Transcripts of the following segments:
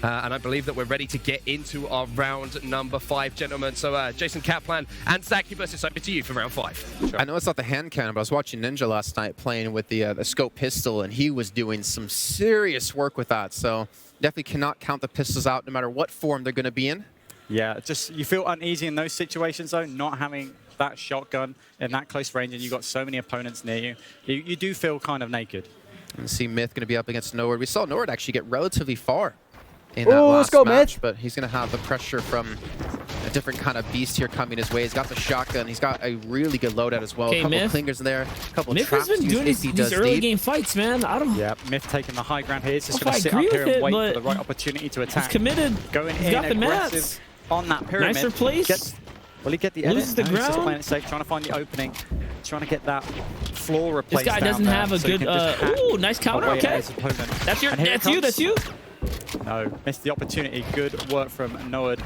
And I believe that we're ready to get into our round number 5, gentlemen. So Jason Kaplan and Zach, it's over to you for round 5. Sure. I know it's not the hand cannon, but I was watching Ninja last night playing with the scope pistol, and he was doing some serious work with that. So definitely cannot count the pistols out no matter what form they're going to be in. Yeah, just you feel uneasy in those situations, though, not having that shotgun in that close range, and you've got so many opponents near you. You do feel kind of naked. And see Myth going to be up against Nord. We saw Nord actually get relatively far in that last match, Myth. but he's going to have the pressure from a different kind of beast here coming his way. He's got the shotgun. He's got a really good loadout as well. A couple of clingers in there, a couple of traps. Myth has been doing these early game fights, man. I don't. Yeah, Myth taking the high ground here. He's just going to sit up here and wait for the right opportunity to attack. He's committed. Going he's in got the aggressive mats. On that pyramid. Nicer place. Will he get the edit? Loses the no, he's just ground. playing it safe, trying to find the opening, trying to get that floor replaced. This guy doesn't have a good. Ooh, nice counter. Okay. That's your. That's you. That's you. No, missed the opportunity. Good work from Noad.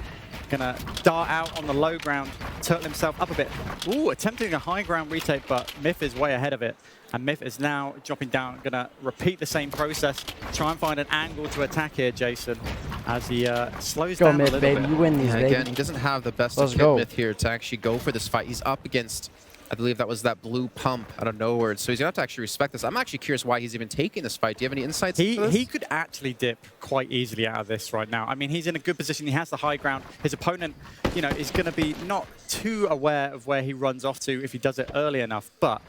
Gonna dart out on the low ground, turtle himself up a bit. Ooh, attempting a high ground retake, but Myth is way ahead of it. And Myth is now dropping down, gonna repeat the same process, try and find an angle to attack here, Jason, as he slows down a little bit. You win these, baby. Again, he doesn't have the best of Myth here to actually go for this fight. He's up against, I believe that was that blue pump out of nowhere, so he's gonna have to actually respect this. I'm actually curious why he's even taking this fight. Do you have any insights into this? He could actually dip quite easily out of this right now. I mean, he's in a good position. He has the high ground. His opponent, you know, is going to be not too aware of where he runs off to if he does it early enough. But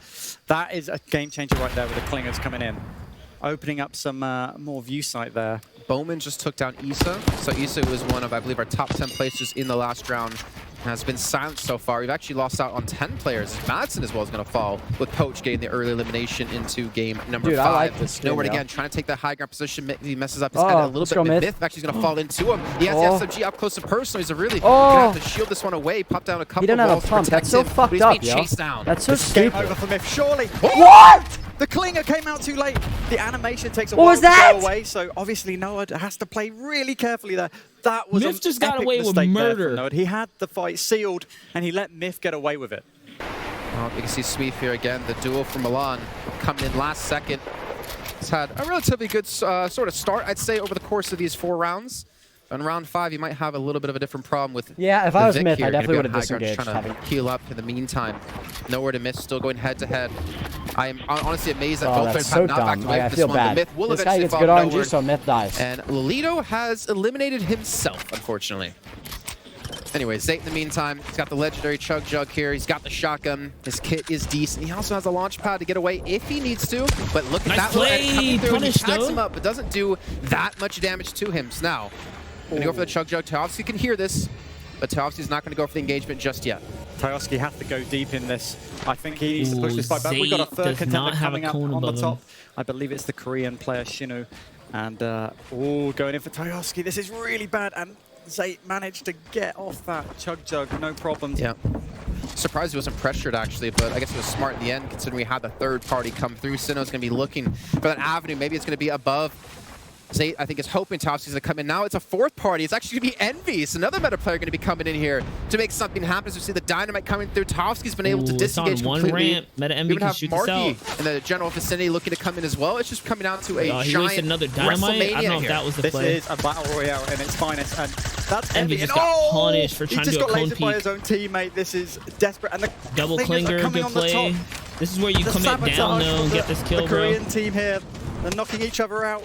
that is a game changer right there with the clingers coming in, opening up some more view sight there. Bowman just took down Issa. So Issa was one of, I believe, our top 10 placers in the last round. Has been silent so far. We've actually lost out on 10 players. Madsen as well is going to fall, with Poach getting the early elimination into game number 5. I like this game, Nowhere again, trying to take the high ground position. He messes up his head a little bit. Myth actually is going to fall into him. He has the SMG up close and personal. He's really going to have to shield this one away. Pop down a couple of walls to protect That's so him, fucked up, being chased down. That's so stupid. Game over for Myth, surely. What? The clinger came out too late. The animation takes a while to go away, so obviously Noah has to play really carefully there. That was Myth just got epic away with mistake murder. there from He had the fight sealed, and he let Myth get away with it. Well, you can see Sweep here again. The duel from Milan coming in last second. He's had a relatively good sort of start, I'd say, over the course of these 4 rounds. In round 5, you might have a little bit of a different problem with if I was Vic Myth, here. I definitely would Gonna have be on high ground, disengaged. trying to heal up in the meantime. Nowhere to miss, still going head to head. I am honestly amazed that both players have not backed away from this one. The Myth will this guy eventually gets fall good RNG, Nowhere. so Myth dies. And Lolito has eliminated himself, unfortunately. Anyway, Zayt in the meantime, he's got the legendary Chug Jug here. He's got the shotgun. His kit is decent. He also has a launch pad to get away if he needs to. But look at that play. coming through. He Punished, tags him up, but doesn't do that much damage to him. So now, gonna go for the Chug Jug. Katowice can hear this, but Katowice's not gonna go for the engagement just yet. Tyowski has to go deep in this. I think he needs to push this fight back. We've got a third contender coming up on the top. I believe it's the Korean player Shinu. And going in for Tyowski. This is really bad. And Zayt managed to get off that Chug Jug, no problems. Yeah. Surprised he wasn't pressured, actually, but I guess it was smart in the end, considering we had the third party come through. Sinnoh's going to be looking for that avenue. Maybe it's going to be above. Zayt, I think, is hoping Topsy's going to come in. Now it's a 4th party. It's actually going to be Envy. It's another meta player going to be coming in here to make something happen. As we see the Dynamite coming through. Topsy's been able to disengage completely. Ramp. Meta Envy can shoot this out. In the general vicinity looking to come in as well. It's just coming down to a giant another Dynamite. I don't know if that was the play. This is a Battle Royale in its finest. And that's Envy just got punished for trying to do a cone peek. By his own teammate. This is desperate. And the double clinger, good play. This is where you commit down though and get this kill, bro. The Korean team here, they're knocking each other out.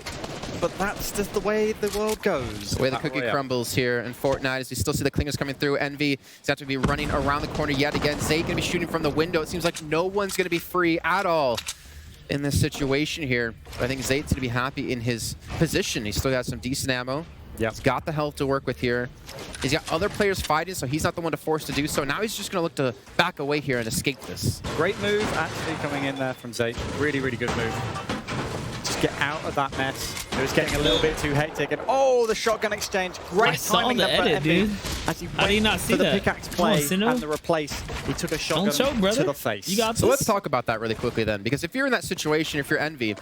But that's just the way the world goes. The way the cookie crumbles here in Fortnite, as we still see the clingers coming through. Envy is going to be running around the corner yet again. Zayt going to be shooting from the window. It seems like no one's going to be free at all in this situation here. But I think Zayt's going to be happy in his position. He's still got some decent ammo. Yep. He's got the health to work with here. He's got other players fighting, so he's not the one to force to do so. Now he's just going to look to back away here and escape this. Great move actually coming in there from Zayt. Really, really good move. Just get out of that mess. It was getting a little bit too hectic. And the shotgun exchange. Great timing the there for edit, dude. As he How do you not see for the that? pickaxe play Sinnoh. and the replace, he took a shotgun to the face. You got this. So let's talk about that really quickly then, because if you're in that situation, if you're Envy,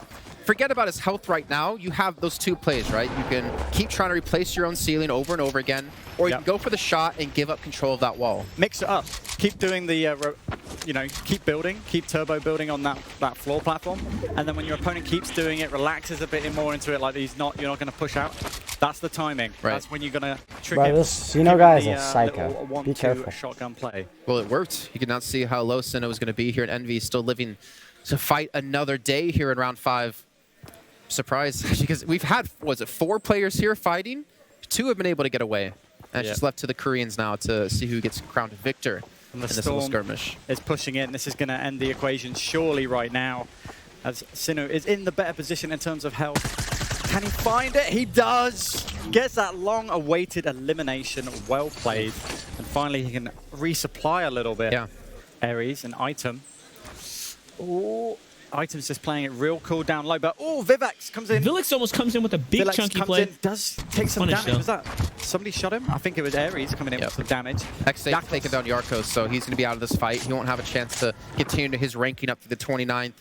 forget about his health right now. You have those 2 plays, right? You can keep trying to replace your own ceiling over and over again, or you can go for the shot and give up control of that wall. Mix it up. Keep doing the, keep building, keep turbo building on that floor platform, and then when your opponent keeps doing it, relaxes a bit more into it, like you're not going to push out. That's the timing. Right. That's when you're gonna trigger. Bro, this Sino guy is a psycho. Be careful. Shotgun play. Well, it worked. You could not see how low Sino was going to be here at Envy, still living to fight another day here in round 5. Surprised, because we've had, was it 4 players here fighting? 2 have been able to get away. And it's just left to the Koreans now to see who gets crowned victor in this little skirmish. Is pushing in. This is going to end the equation surely right now, as Sino is in the better position in terms of health. Can he find it? He does! Gets that long-awaited elimination. Well played. And finally he can resupply a little bit. Yeah. Ares, an item. Ooh. Item's just playing it real cool down low, but oh, Vivax comes in. Vivax almost comes in with a big Vivax chunky comes play. in, does take some Punish, damage. though. Was that somebody shot him? I think it was Ares coming in with some damage. X8 taking down Yarkos, so he's going to be out of this fight. He won't have a chance to continue to his ranking up to the 29th.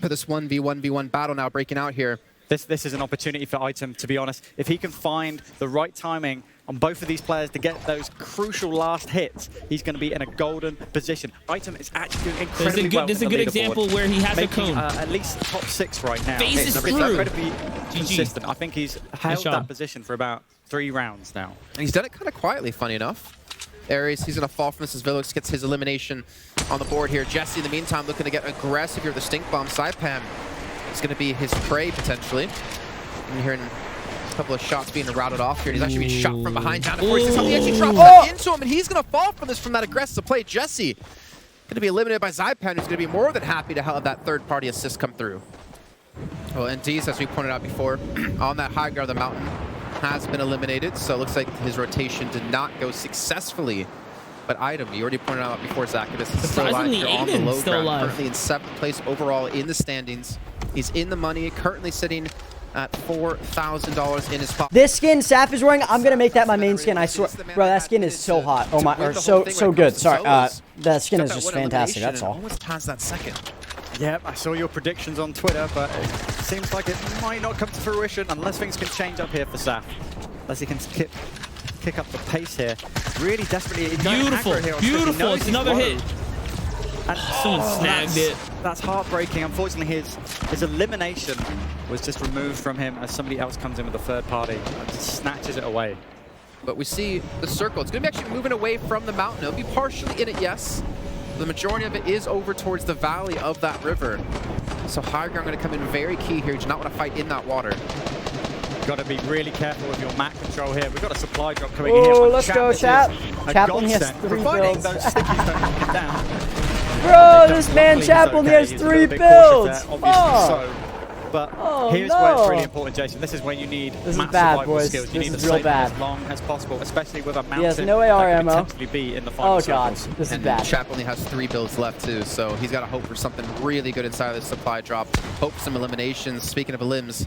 But this 1v1v1 battle now breaking out here. This is an opportunity for Item, to be honest. If he can find the right timing on both of these players to get those crucial last hits, he's going to be in a golden position. Item is actually doing incredibly well. There's a good example where he has a cone. At least top 6 right now. Phases It's through. incredibly consistent. I think he's held job. that position for about 3 rounds now. And he's done it kind of quietly, funny enough. Ares, he's going to fall from this as Villax gets his elimination on the board here. Jesse, in the meantime, looking to get aggressive here with the Stink Bomb. Saipam is going to be his prey, potentially. And you're hearing a couple of shots being routed off here. And he's actually being shot from behind down to 46. Something actually drops back into him, and he's going to fall from this from that aggressive play. Jesse going to be eliminated by Zypan, who's going to be more than happy to have that third-party assist come through. Well, and Deez, as we pointed out before, on that high ground of the mountain, has been eliminated. So it looks like his rotation did not go successfully. But Item, you already pointed out before, Zach, this is still alive here on the low ground. Currently in 7th place overall in the standings. He's in the money, currently sitting at $4,000 in his pocket. This skin Saf is wearing, I'm going to make that my main skin, I swear. Bro, that skin is so hot. Oh my, or so good. Sorry, that skin is just fantastic, that's all. Almost past that second. Yep, I saw your predictions on Twitter, but it seems like it might not come to fruition unless things can change up here for Saf. Unless he can kick up the pace here. Really desperately. Beautiful, beautiful. It's another hit. And someone snagged it. That's heartbreaking. Unfortunately, his elimination was just removed from him as somebody else comes in with a third party and snatches it away. But we see the circle. It's going to be actually moving away from the mountain. It'll be partially in it, yes. The majority of it is over towards the valley of that river. So high ground going to come in very key here. You do not want to fight in that water. Got to be really careful with your map control here. We've got a supply drop coming in here. Oh, let's go, Chap. Chaplin has 3 builds. Those stickies don't knock it down. Bro, this man Chaplin has 3 builds. So, but here's where it's really important, Jason. This is when you need This is massive bad, survival boys. skills. You This need is to real save bad. as long as possible, especially with a mountain He has no AR that could ammo. potentially be in the final Oh god, circle. this is And bad. Chaplin only has 3 builds left too, so he's got to hope for something really good inside of this supply drop. Hope for some eliminations. Speaking of elims,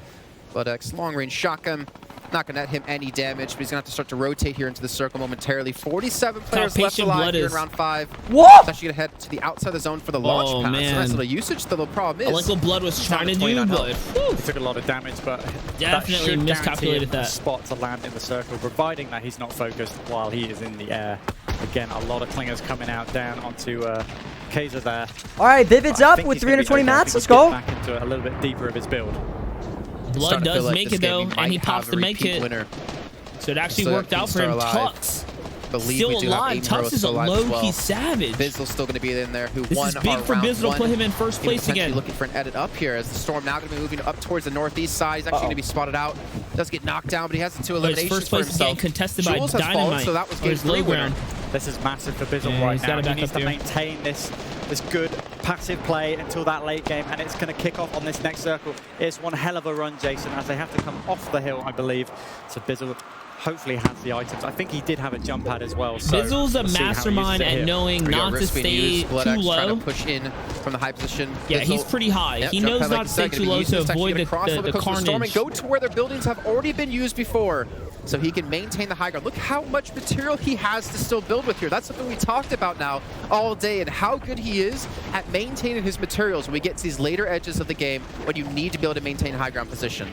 Bloodx, long-range shotgun. Not going to net him any damage, but he's going to have to start to rotate here into the circle momentarily. 47 players left alive here in round 5. What? He's actually going to head to the outside of the zone for the launch pass. Man. Nice little usage, though the problem I is... like what Blood was trying to do, but He took a lot of damage, but definitely miscalculated that that. spot to land in the circle, providing that he's not focused while he is in the air. Again, a lot of clingers coming out down onto Kaiser there. All right, Vivid's I up think with he's gonna be 320 okay. I mats. think Let's he gets go. back into a little bit deeper of his build. Blood does make it though, and he pops the make hit. Winner. So it actually So worked out for him. alive. Tux Believe still we do alive. have Aim Hero Tux is a still alive as low-key well. savage. Bizzle's still going to be in there, who This won is big our for round Bizzle to 1. put him in first He was place potentially again. looking for an edit up here as the Storm now going to be moving up towards the northeast side. He's actually going to be spotted out. Does get knocked down, but he has the 2 But his eliminations first for place is getting himself. contested by Jules has fallen, Dynamite. so that was Or his game low 3 winner. ground. This is massive for Bizzle Yeah, right he's now. gotta He back needs up to here. maintain this good passive play until that late game, and it's going to kick off on this next circle. It's one hell of a run, Jason, as they have to come off the hill, I believe. So Bizzle hopefully has the items. I think he did have a jump pad as well. So Bizzle's a we'll see how he uses mastermind it at here. knowing We got not to risk being stay used. too Bloodx trying low. to push in from the high position. Yeah, he's Bizzle- pretty high. Yep, He jump knows pad, not like to you stay said, too gonna be low used to this avoid actually cross over the coast of the storm and carnage. go to where their buildings have already been used before. So he can maintain the high ground. Look how much material he has to still build with here. That's something we talked about now all day, and how good he is at maintaining his materials when we get to these later edges of the game when you need to be able to maintain high ground position.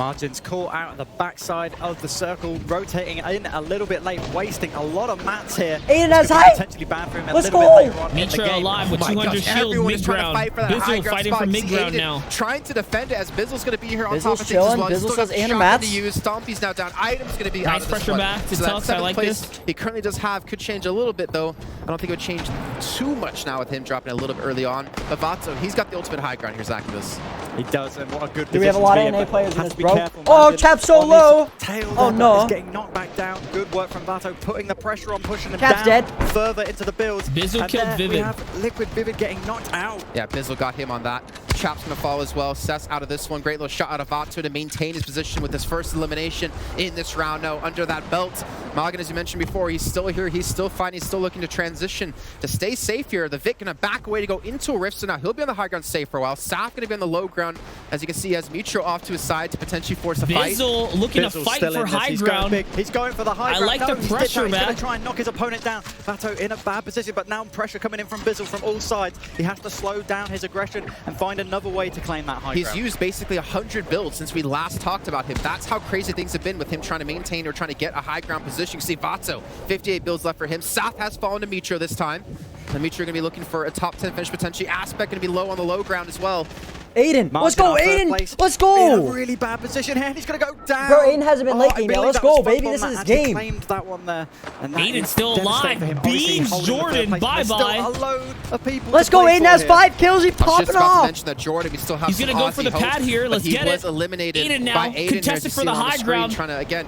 Margin's caught out at the backside of the circle, rotating in a little bit late, wasting a lot of mats here. Aiden has height. Potentially bad for him a Let's little go. bit later on in the Nitro game. alive with Oh my 200 gosh, shield everyone is mid trying to ground. fight for that high Bizzle ground fighting spot. for You mid see ground Aiden now. trying to defend it as Bizzle's going to be here on Bizzle's top of things chilling. as well. He's Bizzle still got says Aiden shotgun mats. to use. Stompy's now down. Item's going to be Nice out of this pressure one. back to So that Tux. I seventh like place this. he currently does have could change a little bit though. I don't think it would change too much now with him dropping a little bit early on. But Vato, he's got the ultimate high ground here, Zacchaeus. He does, and what a good Do we have a position lot to of be in, NA but players in has this, to be bro? careful. Oh, Margin Chap so on his low. tail Oh, there, no. but he's getting knocked back down. Good work from Vato, putting the pressure on, pushing him Chap's down dead. further into the builds. Bizzle And killed there we Vivid. have Liquid Vivid getting knocked out. Yeah, Bizzle got him on that. Chap's going to fall as well. Seth's out of this one. Great little shot out of Vato to maintain his position with his first elimination in this round now under that belt. Morgan, as you mentioned before, he's still here. He's still fighting. He's still looking to transition to stay safe here. The Vic going to back away to go into a rift, so now he'll be on the high ground safe for a while. Saf going to be on the low ground. As you can see, he has Mitro off to his side to potentially force a fight. Bizzle looking to Bizzle's fight still for in this. high He's going ground. big. He's going for the high I ground. like No, the he's did pressure that. He's going back. to try and knock his opponent down. Vato in a bad position, but now pressure coming in from Bizzle from all sides. He has to slow down his aggression and find another way to claim that high He's ground. used basically 100 builds since we last talked about him. That's how crazy things have been with him trying to maintain or trying to get a high ground position. You can see Vato, 58 builds left for him. Saf has fallen to Mitro this time. And Mitro going to be looking for a top 10 finish potentially. Aspect going to be low on the low ground as well. Aiden, let's go, Margin on third Aiden. place. Let's In a go. really bad position here. He's going to go down. Bro, Aiden hasn't been late I game yet. believe Let's that was go, baby. Fun This Bomb is that his actually game. claimed that one there. And that Aiden's is still devastating alive. for him. Obviously, Beans holding the third Jordan, place, but there's bye-bye. still a load of people Let's to go, play Aiden for has here. 5 kills. He's I was popping just about to off. mention that Jordan, we still have He's some gonna go for Aussie the pad hope, here. but Let's he get was it. eliminated Aiden now, by Aiden here, as contested you for see the on high screen, ground.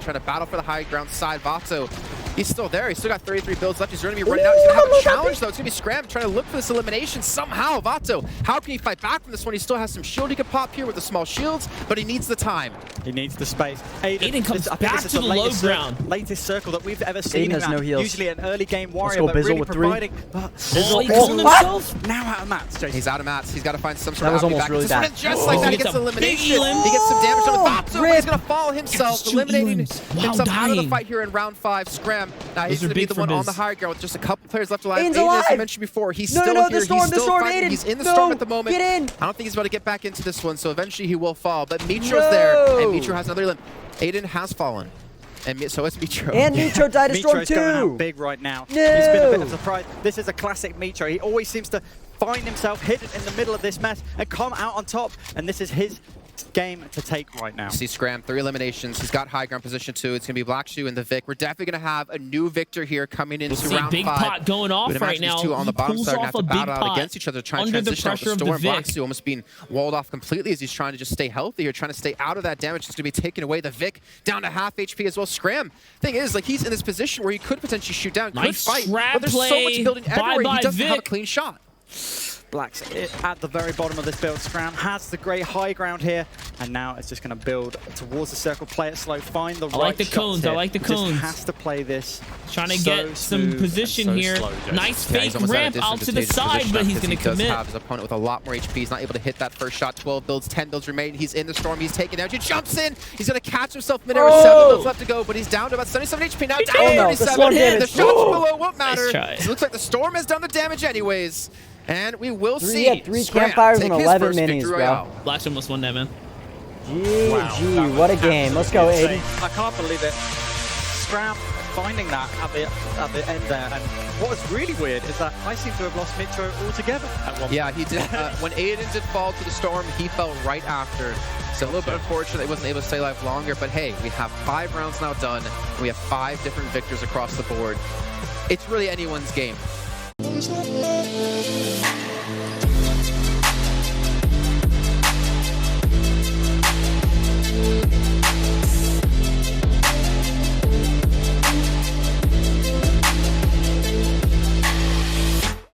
trying to battle for the high ground side. Vato, he's still there. He's still got 33 builds left. He's going to be running out. He's going to have a challenge, though. It's going to be Scram trying to look for this elimination somehow. Vato, how can he fight back from this one? He still has some shield he could pop here with the small shields, but he needs the time. He needs the space. Aiden comes I think back this is to the low latest ground. latest circle that we've ever seen. Aiden has him at. no heals. Usually an early game warrior, go, but Bizzle really with 3. providing. But Oh, he Oh, killed what? himself? now out of mats, Jason. He's out of mats. He's got to find some That sort was of avenue almost back. really This one, bad. and just like Oh, that, he he gets gets a big elimination. elim. He gets some damage on Vato. Rip. He's going to fall himself, Gets 2 eliminating elims while himself out of the dying. fight here in round 5. Scram. Now he's Those are going to be big the for one on Biz. the high ground with just a couple players left alive. Aiden's Aiden, as I alive. mentioned before, he's No, still no, here. the storm, he's the still storm, fighting. Aiden. He's in the No, storm at the moment. get in. I don't think he's about to get back into this one, so eventually he will fall. But Mitro's No. there, and Mitro has another limb. Aiden has fallen, and so has Mitro. And Mitro died to storm Mitro's going out too. big right now. No. He's been a bit of a surprise. This is a classic Mitro. He always seems to find himself hidden in the middle of this mess and come out on top. And this is his game to take right now. See Scram, 3 eliminations. He's got high ground position 2. It's going to be Black Shoe and the Vic. We're definitely going to have a new victor here coming into We'll see round big 5. pot going off We'd right imagine these now. 2 on the He bottom pulls side are going off to have a to big battle out pot against each other, trying to under the transition out pressure the of the storm. Vic. Black Shoe almost being walled off completely as he's trying to just stay healthy here, trying to stay out of that damage that's going to be taken away. The Vic down to half HP as well. Scram, thing is, like, he's in this position where he could potentially shoot down, Nice could fight, trap but there's so much play. building everywhere. Bye-bye, He doesn't have a Vic. clean shot. Black's at the very bottom of this build. Scram has the great high ground here, and now it's just going to build towards the circle, play it slow, find the right like the shots cones, here. I like the He cones. Just has to play this Trying to so get some smooth position and so here. slow, Jason. Nice Yeah, fake he's almost at a ramp out to the disadvantageous side, position but he's because going to he does commit. have his opponent with a lot more HP. He's not able to hit that first shot. 12 builds, 10 builds remain. He's in the storm. He's taken out. He jumps in. He's going to catch himself midair with 7 builds left to go, but he's down to about 77 HP now. Down to no, the 37. storm The damage. shots below won't matter. try. It looks like the storm has done the damage anyways. And we will see. He had 3 Scram campfires take and his 11 first minis, victory bro. royale. Black's almost won that, man. GG, what a game. Let's go, Insane. Aiden. I can't believe it. Scram finding that at the end there, and what was really weird is that I seem to have lost Mitro altogether at one Yeah, he did. When Aiden did fall to the storm, he fell right after. So a little bit unfortunate he wasn't able to stay alive longer, but hey, we have 5 rounds now done, and we have 5 different victors across the board. It's really anyone's game.